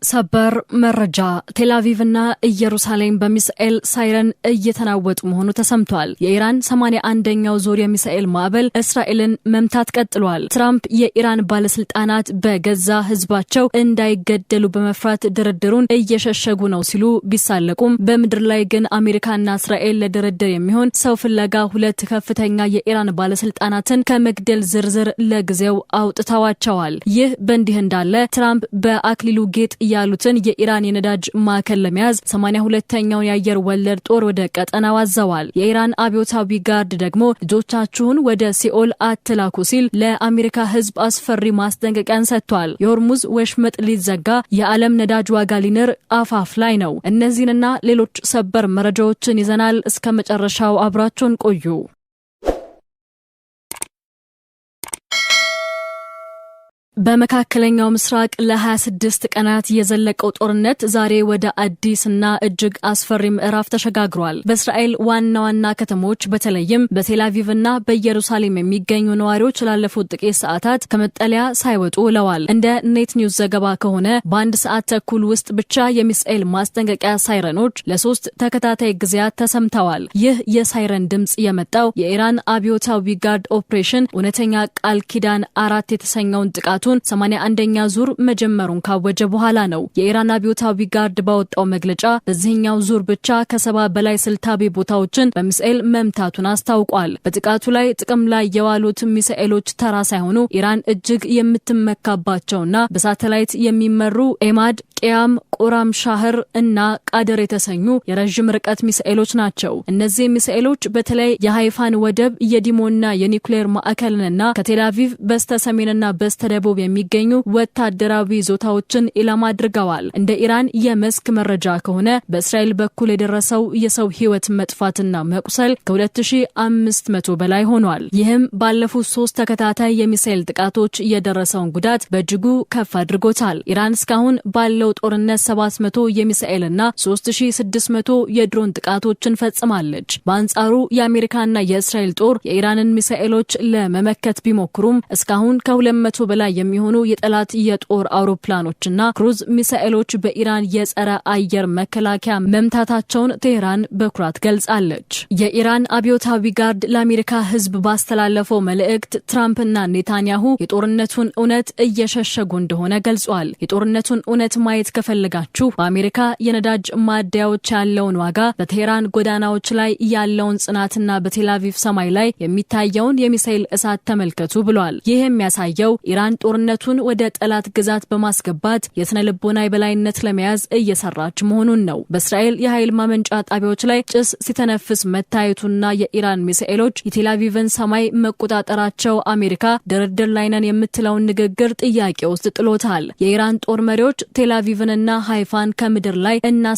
ሰበር መረጃ ቴልአቪቭና ኢየሩሳሌም በሚሳኤል ሳይረን እየተናወጡ መሆኑ ተሰምቷል። የኢራን 81ኛው ዙር የሚሳኤል ማዕበል እስራኤልን መምታት ቀጥሏል። ትራምፕ የኢራን ባለስልጣናት በገዛ ህዝባቸው እንዳይገደሉ በመፍራት ድርድሩን እየሸሸጉ ነው ሲሉ ቢሳለቁም በምድር ላይ ግን አሜሪካና እስራኤል ለድርድር የሚሆን ሰው ፍለጋ ሁለት ከፍተኛ የኢራን ባለስልጣናትን ከመግደል ዝርዝር ለጊዜው አውጥተዋቸዋል። ይህ በእንዲህ እንዳለ ትራምፕ በአክሊሉ ጌጥ ያሉትን የኢራን የነዳጅ ማዕከል ለመያዝ 82ኛውን የአየር ወለድ ጦር ወደ ቀጠናው አዘዋል። የኢራን አብዮታዊ ጋርድ ደግሞ ልጆቻችሁን ወደ ሲኦል አትላኩ ሲል ለአሜሪካ ህዝብ አስፈሪ ማስጠንቀቂያን ሰጥቷል። የሆርሙዝ ወሽመጥ ሊዘጋ የዓለም ነዳጅ ዋጋ ሊንር አፋፍ ላይ ነው። እነዚህንና ሌሎች ሰበር መረጃዎችን ይዘናል። እስከ መጨረሻው አብራችሁን ቆዩ። በመካከለኛው ምስራቅ ለ26 ቀናት የዘለቀው ጦርነት ዛሬ ወደ አዲስና እጅግ አስፈሪ ምዕራፍ ተሸጋግሯል። በእስራኤል ዋና ዋና ከተሞች በተለይም በቴልአቪቭና በኢየሩሳሌም የሚገኙ ነዋሪዎች ላለፉት ጥቂት ሰዓታት ከመጠለያ ሳይወጡ ውለዋል። እንደ ኔት ኒውስ ዘገባ ከሆነ በአንድ ሰዓት ተኩል ውስጥ ብቻ የሚሳኤል ማስጠንቀቂያ ሳይረኖች ለ3 ተከታታይ ጊዜያት ተሰምተዋል። ይህ የሳይረን ድምጽ የመጣው የኢራን አብዮታዊ ጋርድ ኦፕሬሽን እውነተኛ ቃል ኪዳን 4 የተሰኘውን ጥቃቱ 81ኛ ዙር መጀመሩን ካወጀ በኋላ ነው። የኢራን አብዮታዊ ጋርድ ባወጣው መግለጫ በዚህኛው ዙር ብቻ ከ70 በላይ ስልታዊ ቦታዎችን በሚሳኤል መምታቱን አስታውቋል። በጥቃቱ ላይ ጥቅም ላይ የዋሉት ሚሳኤሎች ተራ ሳይሆኑ ኢራን እጅግ የምትመካባቸውና በሳተላይት የሚመሩ ኤማድ፣ ቂያም፣ ቁራም ሻህር እና ቃደር የተሰኙ የረጅም ርቀት ሚሳኤሎች ናቸው። እነዚህ ሚሳኤሎች በተለይ የሃይፋን ወደብ የዲሞና የኒውክሌር ማዕከልንና ከቴልአቪቭ በስተሰሜንና በስተደቡብ የሚገኙ ወታደራዊ ይዞታዎችን ኢላማ አድርገዋል። እንደ ኢራን የመስክ መረጃ ከሆነ በእስራኤል በኩል የደረሰው የሰው ህይወት መጥፋትና መቁሰል ከ2500 በላይ ሆኗል። ይህም ባለፉት 3 ተከታታይ የሚሳኤል ጥቃቶች የደረሰውን ጉዳት በእጅጉ ከፍ አድርጎታል። ኢራን እስካሁን ባለው ጦርነት 700 የሚሳኤልና 3600 የድሮን ጥቃቶችን ፈጽማለች። በአንጻሩ የአሜሪካና የእስራኤል ጦር የኢራንን ሚሳኤሎች ለመመከት ቢሞክሩም እስካሁን ከ200 በላይ የሚሆኑ የጠላት የጦር አውሮፕላኖችና ክሩዝ ሚሳኤሎች በኢራን የጸረ አየር መከላከያ መምታታቸውን ቴህራን በኩራት ገልጻለች። የኢራን አብዮታዊ ጋርድ ለአሜሪካ ህዝብ ባስተላለፈው መልእክት ትራምፕና ኔታንያሁ የጦርነቱን እውነት እየሸሸጉ እንደሆነ ገልጿል። የጦርነቱን እውነት ማየት ከፈለጋችሁ በአሜሪካ የነዳጅ ማደያዎች ያለውን ዋጋ፣ በቴህራን ጎዳናዎች ላይ ያለውን ጽናትና በቴልአቪቭ ሰማይ ላይ የሚታየውን የሚሳኤል እሳት ተመልከቱ ብሏል። ይህ የሚያሳየው ኢራን ጦርነቱን ወደ ጠላት ግዛት በማስገባት የስነ ልቦና የበላይነት ለመያዝ እየሰራች መሆኑን ነው። በእስራኤል የኃይል ማመንጫ ጣቢያዎች ላይ ጭስ ሲተነፍስ መታየቱና የኢራን ሚሳኤሎች የቴልአቪቭን ሰማይ መቆጣጠራቸው አሜሪካ ድርድር ላይ ነን የምትለውን ንግግር ጥያቄ ውስጥ ጥሎታል። የኢራን ጦር መሪዎች ቴልአቪቭንና ሃይፋን ከምድር ላይ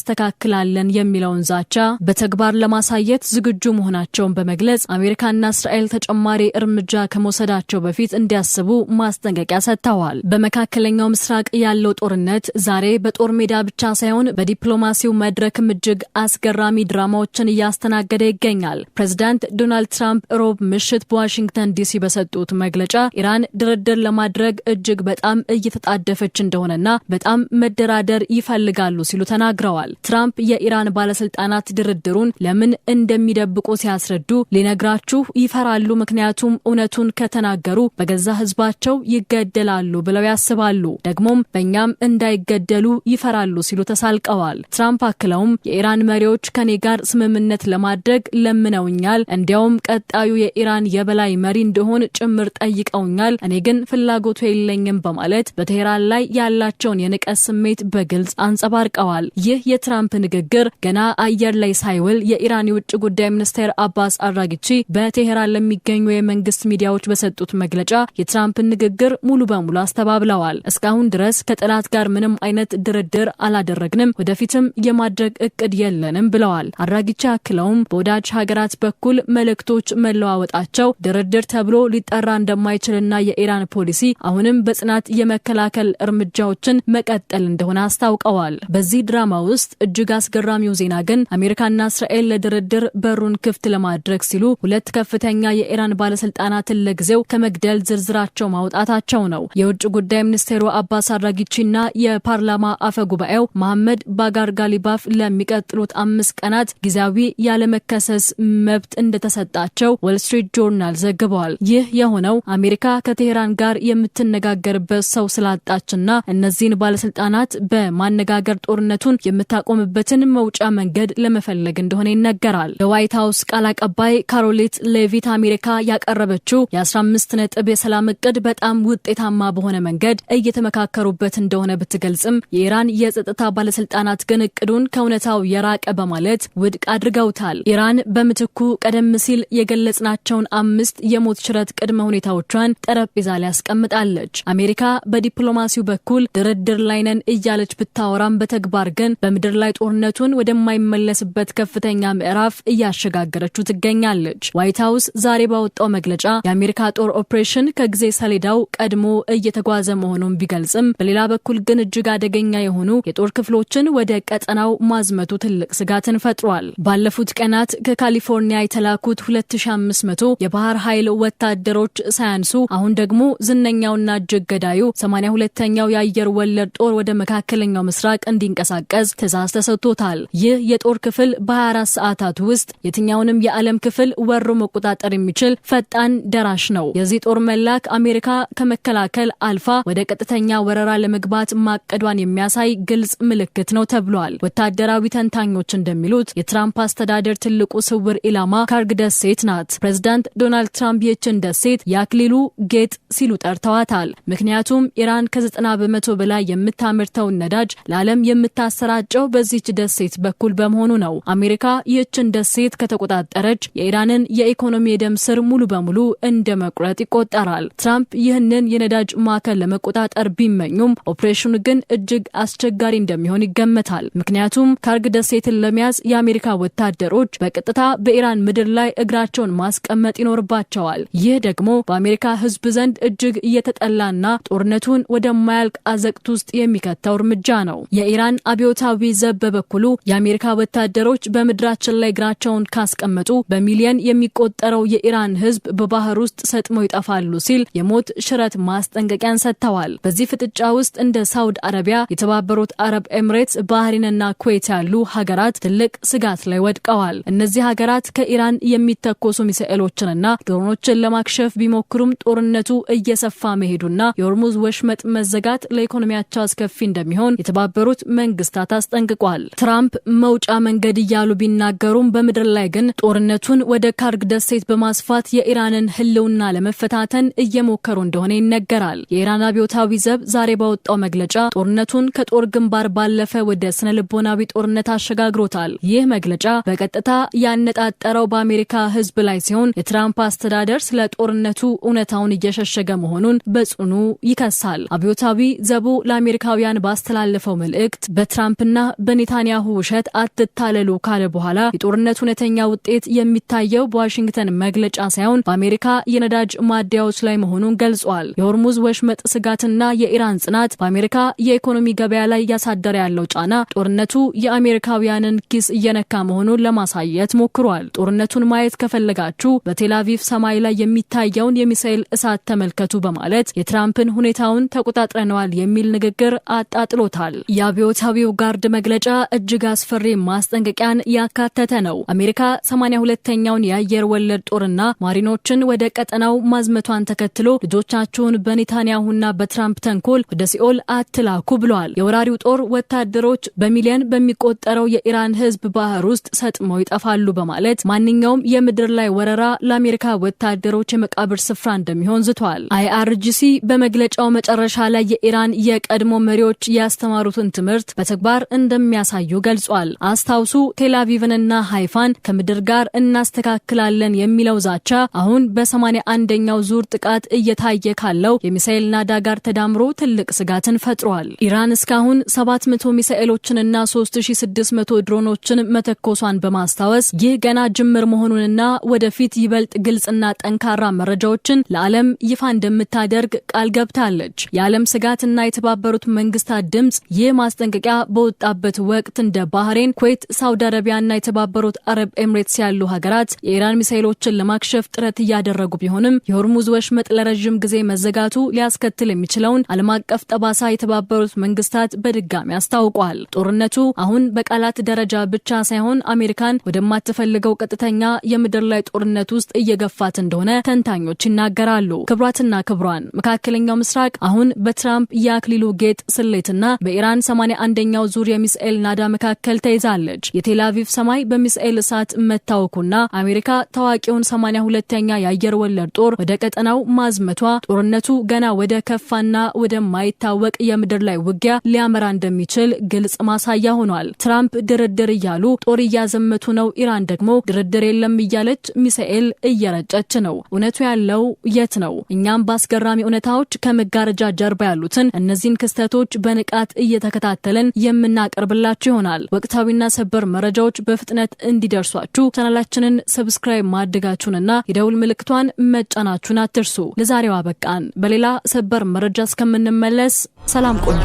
እናስተካክላለን የሚለውን ዛቻ በተግባር ለማሳየት ዝግጁ መሆናቸውን በመግለጽ አሜሪካና እስራኤል ተጨማሪ እርምጃ ከመውሰዳቸው በፊት እንዲያስቡ ማስጠንቀቂያ ሰጥተዋል። በመካከለኛው ምስራቅ ያለው ጦርነት ዛሬ በጦር ሜዳ ብቻ ሳይሆን በዲፕሎማሲው መድረክም እጅግ አስገራሚ ድራማዎችን እያስተናገደ ይገኛል። ፕሬዝዳንት ዶናልድ ትራምፕ ሮብ ምሽት በዋሽንግተን ዲሲ በሰጡት መግለጫ ኢራን ድርድር ለማድረግ እጅግ በጣም እየተጣደፈች እንደሆነና በጣም መደራደር ይፈልጋሉ ሲሉ ተናግረዋል። ትራምፕ የኢራን ባለስልጣናት ድርድሩን ለምን እንደሚደብቁ ሲያስረዱ ሊነግራችሁ ይፈራሉ፣ ምክንያቱም እውነቱን ከተናገሩ በገዛ ህዝባቸው ይገደላሉ ብለው ያስባሉ፣ ደግሞም በእኛም እንዳይገደሉ ይፈራሉ ሲሉ ተሳልቀዋል። ትራምፕ አክለውም የኢራን መሪዎች ከኔ ጋር ስምምነት ለማድረግ ለምነውኛል፣ እንዲያውም ቀጣዩ የኢራን የበላይ መሪ እንደሆን ጭምር ጠይቀውኛል፣ እኔ ግን ፍላጎቱ የለኝም በማለት በቴህራን ላይ ያላቸውን የንቀት ስሜት በግልጽ አንጸባርቀዋል። ይህ የትራምፕ ንግግር ገና አየር ላይ ሳይውል የኢራን የውጭ ጉዳይ ሚኒስቴር አባስ አራግቺ በቴህራን ለሚገኙ የመንግስት ሚዲያዎች በሰጡት መግለጫ የትራምፕን ንግግር ሙሉ በሙሉ አስተባብለዋል። እስካሁን ድረስ ከጠላት ጋር ምንም አይነት ድርድር አላደረግንም፣ ወደፊትም የማድረግ እቅድ የለንም ብለዋል። አራግቺ አክለውም በወዳጅ ሀገራት በኩል መልእክቶች መለዋወጣቸው ድርድር ተብሎ ሊጠራ እንደማይችልና የኢራን ፖሊሲ አሁንም በጽናት የመከላከል እርምጃዎችን መቀጠል እንደሆነ አስታውቀዋል። በዚህ ድራማ ውስጥ እጅግ አስገራሚው ዜና ግን አሜሪካና እስራኤል ለድርድር በሩን ክፍት ለማድረግ ሲሉ ሁለት ከፍተኛ የኢራን ባለስልጣናትን ለጊዜው ከመግደል ዝርዝራቸው ማውጣታቸው ነው። የውጭ ጉዳይ ሚኒስቴሩ አባስ አራጊቺና የፓርላማ አፈ ጉባኤው መሐመድ ባጋር ጋሊባፍ ለሚቀጥሉት 5 ቀናት ጊዜያዊ ያለመከሰስ መብት እንደተሰጣቸው ዎል ስትሪት ጆርናል ዘግቧል። ይህ የሆነው አሜሪካ ከቴህራን ጋር የምትነጋገርበት ሰው ስላጣችና እነዚህን ባለስልጣናት በማነጋገር ጦርነቱን የምታቆምበትን መውጫ መንገድ ለመፈለግ እንደሆነ ይነገራል። የዋይት ሃውስ ቃል አቀባይ ካሮሊት ሌቪት አሜሪካ ያቀረበችው የ15 ነጥብ የሰላም እቅድ በጣም ውጤታማ በሆነ መንገድ እየተመካከሩበት እንደሆነ ብትገልጽም የኢራን የጸጥታ ባለስልጣናት ግን እቅዱን ከእውነታው የራቀ በማለት ውድቅ አድርገውታል። ኢራን በምትኩ ቀደም ሲል የገለጽናቸውን 5 የሞት ሽረት ቅድመ ሁኔታዎቿን ጠረጴዛ ላይ አስቀምጣለች። አሜሪካ በዲፕሎማሲው በኩል ድርድር ላይ ነን እያለች ብታወራም በተግባር ግን በምድር ላይ ጦርነቱን ወደማይመለስበት ከፍተኛ ምዕራፍ እያሸጋገረችው ትገኛለች። ዋይት ሃውስ ዛሬ ባወጣው መግለጫ የአሜሪካ ጦር ኦፕሬሽን ከጊዜ ሰሌዳው ቀድሞ እየተጓዘ መሆኑን ቢገልጽም በሌላ በኩል ግን እጅግ አደገኛ የሆኑ የጦር ክፍሎችን ወደ ቀጠናው ማዝመቱ ትልቅ ስጋትን ፈጥሯል። ባለፉት ቀናት ከካሊፎርኒያ የተላኩት 2500 የባህር ኃይል ወታደሮች ሳያንሱ አሁን ደግሞ ዝነኛውና እጅግ ገዳዩ 82ኛው የአየር ወለድ ጦር ወደ መካከለኛው ምስራቅ እንዲንቀሳቀስ ትዕዛዝ ተሰጥቶታል። ይህ የጦር ክፍል በ24 ሰዓታት ውስጥ የትኛውንም የዓለም ክፍል ወሮ መቆጣጠር የሚችል ፈጣን ደራሽ ነው። የዚህ ጦር መላክ አሜሪካ ከመከላከል አልፋ ወደ ቀጥተኛ ወረራ ለመግባት ማቀዷን የሚያሳይ ግልጽ ምልክት ነው ተብሏል። ወታደራዊ ተንታኞች እንደሚሉት የትራምፕ አስተዳደር ትልቁ ስውር ኢላማ ካርግ ደሴት ናት። ፕሬዝዳንት ዶናልድ ትራምፕ ይህችን ደሴት የአክሊሉ ጌጥ ሲሉ ጠርተዋታል። ምክንያቱም ኢራን ከ90% በላይ የምታመርተውን ነዳጅ ለዓለም የምታሰራጨው በዚህች ደሴት በኩል በመሆኑ ነው። አሜሪካ ይህችን ደሴት ከተቆጣጠረች የኢራንን የኢኮኖሚ የደም ስር ሙሉ በሙሉ እንደ መቁረጥ ይቆጠራል። ትራምፕ ይህንን የነዳጅ ማዕከል ለመቆጣጠር ቢመኙም ኦፕሬሽኑ ግን እጅግ አስቸጋሪ እንደሚሆን ይገመታል። ምክንያቱም ካርግ ደሴትን ለመያዝ የአሜሪካ ወታደሮች በቀጥታ በኢራን ምድር ላይ እግራቸውን ማስቀመጥ ይኖርባቸዋል። ይህ ደግሞ በአሜሪካ ሕዝብ ዘንድ እጅግ እየተጠላና ጦርነቱን ወደማያልቅ አዘቅት ውስጥ የሚከተው እርምጃ ነው። የኢራን አብዮታዊ ዘብ በበኩሉ የአሜሪካ ወታደሮች በምድራችን ላይ እግራቸውን ካስቀመጡ በሚሊዮን የሚቆጠረው የኢራን ሕዝብ በባህር ውስጥ ሰጥመው ይጠፋሉ ሲል የሞት ሽረት ማስጠንቀቂያን ሰጥተዋል። በዚህ ፍጥጫ ውስጥ እንደ ሳውዲ አረቢያ፣ የተባበሩት አረብ ኤምሬትስ፣ ባህሪንና ኩዌት ያሉ ሀገራት ትልቅ ስጋት ላይ ወድቀዋል። እነዚህ ሀገራት ከኢራን የሚተኮሱ ሚሳኤሎችንና ድሮኖችን ለማክሸፍ ቢሞክሩም ጦርነቱ እየሰፋ መሄዱና የሆርሙዝ ወሽመጥ መዘጋት ለኢኮኖሚያቸው አስከፊ እንደሚሆን የተባበሩት መንግስታት አስጠንቅቋል። ትራምፕ መውጫ መንገድ እያሉ ቢናገሩም በምድር ላይ ግን ጦርነቱን ወደ ካርግ ደሴት በማስፋት የኢራንን ህልውና ለመፈታተን እየሞከሩ እንደሆነ ይነገራል። የኢራን አብዮታዊ ዘብ ዛሬ ባወጣው መግለጫ ጦርነቱን ከጦር ግንባር ባለፈ ወደ ስነ ልቦናዊ ጦርነት አሸጋግሮታል። ይህ መግለጫ በቀጥታ ያነጣጠረው በአሜሪካ ህዝብ ላይ ሲሆን የትራምፕ አስተዳደር ስለ ጦርነቱ እውነታውን እየሸሸገ መሆኑን በጽኑ ይከሳል። አብዮታዊ ዘቡ ለአሜሪካውያን ባስተላለፈው መልእክት በትራምፕና በኔታንያሁ ውሸት አትታለሉ ካለ በኋላ የጦርነቱ እውነተኛ ውጤት የሚታየው በዋሽንግተን መግለጫ ሳይሆን በአሜሪካ የነዳጅ ማደያዎች ላይ መሆኑን ገልጿል። የሆርሙዝ ወሽመጥ ስጋትና የኢራን ጽናት በአሜሪካ የኢኮኖሚ ገበያ ላይ እያሳደረ ያለው ጫና ጦርነቱ የአሜሪካውያንን ኪስ እየነካ መሆኑን ለማሳየት ሞክሯል። ጦርነቱን ማየት ከፈለጋችሁ በቴል አቪቭ ሰማይ ላይ የሚታየውን የሚሳኤል እሳት ተመልከቱ በማለት የትራምፕን ሁኔታውን ተቆጣጥረነዋል የሚል ንግግር አጣጥሎታል። የአብዮታዊው ጋርድ መግለጫ እጅግ አስፈሪ ማስጠንቀቂያን ያካተተ ነው። አሜሪካ 82ኛውን የአየር ወለድ ጦርና ማሪኖችን ወደ ቀጠናው ማዝመቷን ተከትሎ ልጆቻችሁን በኔታንያሁና በትራምፕ ተንኮል ወደ ሲኦል አትላኩ ብሏል። የወራሪው ጦር ወታደሮች በሚሊዮን በሚቆጠረው የኢራን ሕዝብ ባህር ውስጥ ሰጥመው ይጠፋሉ በማለት ማንኛውም የምድር ላይ ወረራ ለአሜሪካ ወታደሮች የመቃብር ስፍራ እንደሚሆን ዝቷል። IRGC በመግለጫው መጨረሻ ላይ የኢራን የቀድሞ መሪዎች ያስተማሩትን ትምህርት በተግባር እንደሚያሳዩ ገልጿል። አስታውሱ ቴል አቪቭንና ሃይፋን ከምድር ጋር እናስተካክላለን የሚለው ዛቻ አሁን በ81ኛው ዙር ጥቃት እየታየ ካለው የሚሳኤል ናዳ ጋር ተዳምሮ ትልቅ ስጋትን ፈጥሯል። ኢራን እስካሁን 700 ሚሳኤሎችንና 3600 ድሮኖችን መተኮሷን በማስታወስ ይህ ገና ጅምር መሆኑንና ወደፊት ይበልጥ ግልጽና ጠንካራ መረጃዎችን ለዓለም ይፋ እንደምታደርግ ቃል ገብታለች። የዓለም ስጋትና የተባበሩት መንግስታት ድምጽ ይህ ማስጠንቀቂያ በወጣበት ወቅት እንደ ባህሬን፣ ኩዌት፣ ሳውዲ አረቢያና የተባበሩት አረብ ኤምሬትስ ያሉ ሀገራት የኢራን ሚሳኤሎችን ለማክሸፍ ጥረት እያደረጉ ቢሆንም የሆርሙዝ ወሽመጥ ለረጅም ጊዜ መዘጋ መዘጋቱ ሊያስከትል የሚችለውን ዓለም አቀፍ ጠባሳ የተባበሩት መንግስታት በድጋሚ አስታውቋል። ጦርነቱ አሁን በቃላት ደረጃ ብቻ ሳይሆን አሜሪካን ወደማትፈልገው ቀጥተኛ የምድር ላይ ጦርነት ውስጥ እየገፋት እንደሆነ ተንታኞች ይናገራሉ። ክቡራትና ክቡራን፣ መካከለኛው ምስራቅ አሁን በትራምፕ የአክሊሉ ጌጥ ስሌትና በኢራን 81ኛው ዙር የሚሳኤል ናዳ መካከል ተይዛለች። የቴል አቪቭ ሰማይ በሚሳኤል እሳት መታወኩና አሜሪካ ታዋቂውን 82ኛ የአየር ወለድ ጦር ወደ ቀጠናው ማዝመቷ ጦርነቱ ገና ወደ ከፋና ወደማይታወቅ የምድር ላይ ውጊያ ሊያመራ እንደሚችል ግልጽ ማሳያ ሆኗል። ትራምፕ ድርድር እያሉ ጦር እያዘመቱ ነው። ኢራን ደግሞ ድርድር የለም እያለች ሚሳኤል እየረጨች ነው። እውነቱ ያለው የት ነው? እኛም በአስገራሚ እውነታዎች ከመጋረጃ ጀርባ ያሉትን እነዚህን ክስተቶች በንቃት እየተከታተልን የምናቀርብላችሁ ይሆናል። ወቅታዊና ሰበር መረጃዎች በፍጥነት እንዲደርሷችሁ ቻናላችንን ሰብስክራይብ ማድረጋችሁንና የደውል ምልክቷን መጫናችሁን አትርሱ። ለዛሬው አበቃን። በሌላ ሰበር መረጃ እስከምንመለስ ሰላም ቆዩ።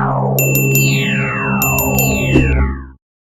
Wow.